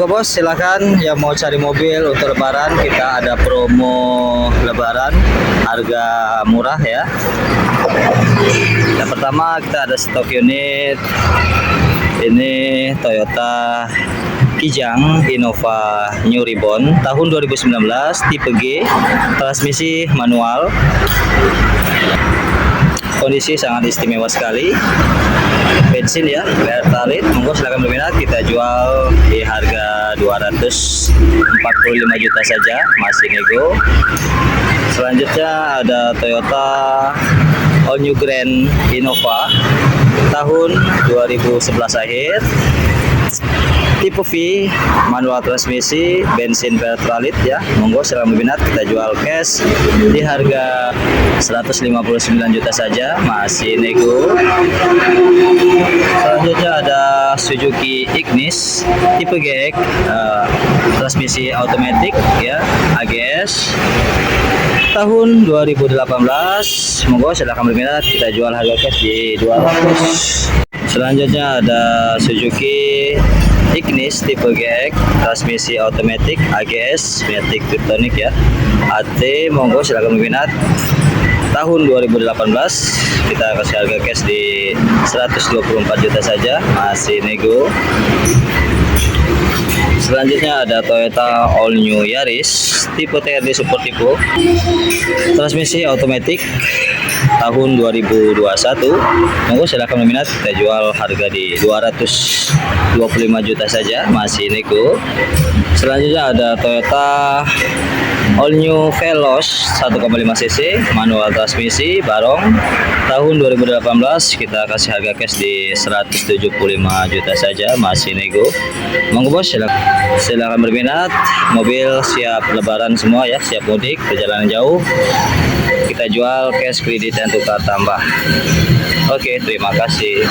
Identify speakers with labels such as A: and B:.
A: Monggo bos, silakan yang mau cari mobil untuk lebaran, kita ada promo lebaran harga murah ya. Yang pertama kita ada stok unit ini Toyota Kijang Innova New Ribbon tahun 2019 tipe G, transmisi manual, kondisi sangat istimewa sekali, bensin ya, Pertalite. Monggo silahkan berminat, kita jual di harga 245 juta saja, masih nego. Selanjutnya ada Toyota All New Grand Innova tahun 2011 akhir, tipe V, manual transmisi, bensin Pertalite ya. Monggo silahkan berminat, kita jual cash di harga 159 juta saja, masih nego. Selanjutnya ada Suzuki Ignis tipe GX, transmisi otomatis ya, AGS tahun 2018. Monggo silahkan berminat, kita jual harga cash di 200. Selanjutnya ada Suzuki Ignis tipe GX, transmisi otomatis, AGS, Matic Tiptronic ya, AT. Monggo silahkan berminat, tahun 2018, kita kasih harga cash di 124 juta saja, masih nego. Selanjutnya ada Toyota All New Yaris tipe TRD Sportivo, transmisi otomatis tahun 2021. Monggo silahkan berminat, kita jual harga di 225 juta saja, masih nego. Selanjutnya ada Toyota All New Veloz 1,5 cc, manual transmisi barong tahun 2018, kita kasih harga cash di 175 juta saja, masih nego. Monggo bos, silakan berminat, mobil siap lebaran semua ya, siap mudik, perjalanan jauh. Kita jual cash, kredit dan tukar tambah. Oke, terima kasih.